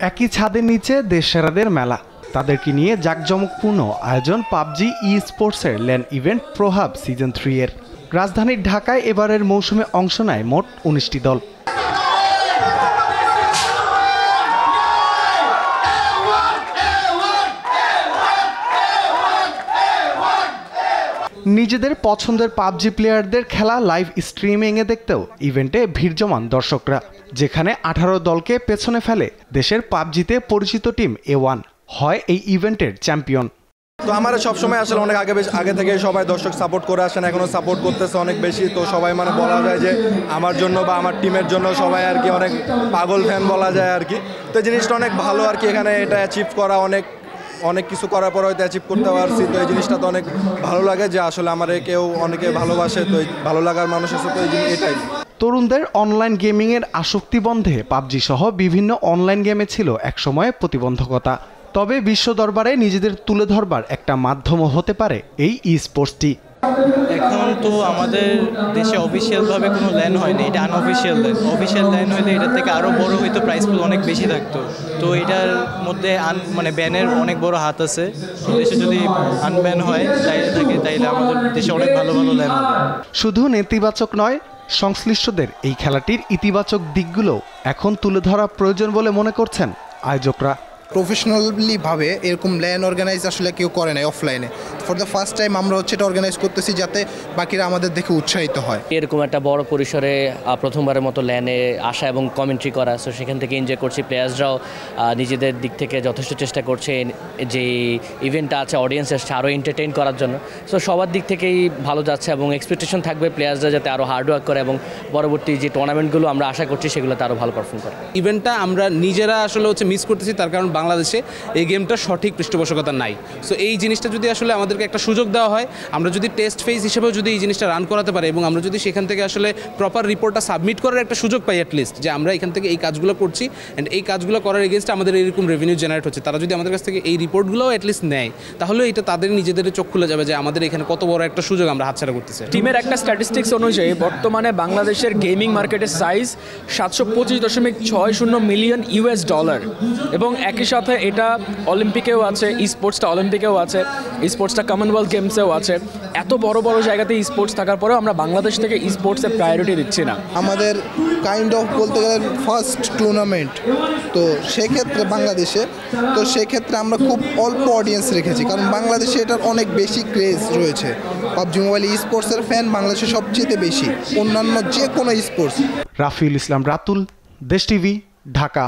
একই ছাদের নিচে দেশসেরাদের মেলা, তাদেরকে নিয়ে জাঁকজমকপূর্ণ আয়োজন পাবজি ই স্পোর্টসের ল্যান ইভেন্ট প্রহাব সিজন 3 এর। রাজধানীর ঢাকায় এবারের মৌসুমে অংশ নেয় মোট 19টি দল। নিজেদের পছন্দের পাবজি প্লেয়ারদের খেলা লাইভ স্ট্রিমিংয়ে দেখতেও ইভেন্টে ভিড় জমান দর্শকরা, যেখানে 18 দলকে পেছনে ফেলে দেশের পাবজিতে পরিচিত টিম A1 হয় এই ইভেন্টের চ্যাম্পিয়ন। তো আমার সবসময় আসলে অনেক আগে থেকে সবাই দর্শক সাপোর্ট করে আসেন, এখনও সাপোর্ট করতেছে অনেক বেশি। তো সবাই মানে বলা যায় যে আমার জন্য বা আমার টিমের জন্য সবাই আর কি অনেক পাগল ফ্যান বলা যায় আর কি। তো এই জিনিসটা অনেক ভালো আর কি, এখানে এটা অ্যাচিভ করা অনেক কিছু করার পর হয়তো অ্যাচিভ করতে পারছি। তো এই জিনিসটা তো অনেক ভালো লাগে যে আসলে আমার কেউ অনেকে ভালোবাসে, তো ভালো লাগার মানুষ আছে, তো এটাই। তরুণদের অনলাইন গেমিংয়ের আসক্তি বন্ধে পাবজি সহ বিভিন্ন অনলাইন গেমে ছিল একসময় প্রতিবন্ধকতা, তবে বিশ্ব দরবারে নিজেদের তুলে ধরবার একটা মাধ্যমও হতে পারে এই ই স্পোর্টসটি। এখন তো আমাদের দেশে অফিসিয়ালভাবে কোনো ল্যান হয়নি, এটা আনঅফিসিয়াল ল্যান। অফিসিয়াল ল্যান হইলে এটার থেকে আরও বড় হইতো, প্রাইস পুল অনেক বেশি থাকতো। তো এটার মধ্যে মানে ব্যানের অনেক বড় হাত আছে। দেশে যদি আনব্যান হয় তাইলে আমাদের দেশে অনেক ভালো ভালো ল্যান হবে। শুধু নেতিবাচক নয়, সংশ্লিষ্টদের এই খেলাটির ইতিবাচক দিকগুলো এখন তুলে ধরা প্রয়োজন বলে মনে করছেন আয়োজকরা। প্রফেশনালি ভাবে এরকম ল্যান অর্গানাইজ আসলে কেউ করে নাই অফলাইনে। ফর দ্য ফার্স্ট টাইম আমরা এটা অর্গানাইজ করতেছি যাতে বাকিরা আমাদের দেখে উৎসাহিত হয়। এরকম একটা বড় পরিসরে প্রথমবারের মতো ল্যানে আসা এবং কমেন্ট্রি করা, সো সেখান থেকে এনজয় করছি। প্লেয়ার্সরাও নিজেদের দিক থেকে যথেষ্ট চেষ্টা করছে যে ইভেন্টটা আছে অডিয়েন্স আসছে আরও এন্টারটেইন করার জন্য। সো সবার দিক থেকেই ভালো যাচ্ছে এবং এক্সপেকটেশন থাকবে প্লেয়ার্সরা যাতে আরও হার্ডওয়ার্ক করে এবং পরবর্তী যে টুর্নামেন্টগুলো আমরা আশা করছি সেগুলোতে আরও ভালো পারফর্ম করে। ইভেন্টটা আমরা নিজেরা আসলে মিস করতেছি, তার কারণ বাংলাদেশে এই গেমটা সঠিক পৃষ্ঠপোষকতা নাই। সো এই জিনিসটা যদি আসলে আমাদেরকে একটা সুযোগ দেওয়া হয়, আমরা যদি টেস্ট ফেজ হিসেবেও যদি এই জিনিসটা রান করাতে পারি এবং আমরা যদি সেখান থেকে আসলে প্রপার রিপোর্টটা সাবমিট করার একটা সুযোগ পাই অ্যাটলিস্ট, যে আমরা এখান থেকে এই কাজগুলো করছি অ্যান্ড এই কাজগুলো করার এগেনস্টে আমাদের এরকম রেভিনিউ জেনারেট হচ্ছে, তারা যদি আমাদের কাছ থেকে এই রিপোর্টগুলোও অ্যাটলিস্ট নেয়, তাহলে এটা তাদের নিজেদের চোখ খুলে যাবে যে আমাদের এখানে কত বড় একটা সুযোগ আমরা হাতছাড়া করতেছি। টিমের একটা স্ট্যাটিস্টিক্স অনুযায়ী বর্তমানে বাংলাদেশের গেমিং মার্কেটের সাইজ 725.60 মিলিয়ন US ডলার এবং একই সাথে এটা অলিম্পিকেও আছে, স্পোর্টসটা অলিম্পিকেও আছে, স্পোর্টসটা কমনওয়েলথ গেমসেও আছে। এত বড় বড় জায়গাতে স্পোর্টস থাকার পরেও আমরা বাংলাদেশ থেকে স্পোর্টসের প্রায়োরিটি দিচ্ছি না। আমাদের কাইন্ড অফ বলতে গেলে ফার্স্ট টুর্নামেন্ট, তো সেক্ষেত্রে বাংলাদেশে, তো সেক্ষেত্রে আমরা খুব অল্প অডিয়েন্স রেখেছি, কারণ বাংলাদেশে এটার অনেক বেশি ক্রেজ রয়েছে। পাবজি মোবাইল স্পোর্টসের ফ্যান বাংলাদেশে সবচেয়ে বেশি অন্যান্য যে কোনো স্পোর্টস। রাফিউল ইসলাম রাতুল, দেশ টিভি, ঢাকা।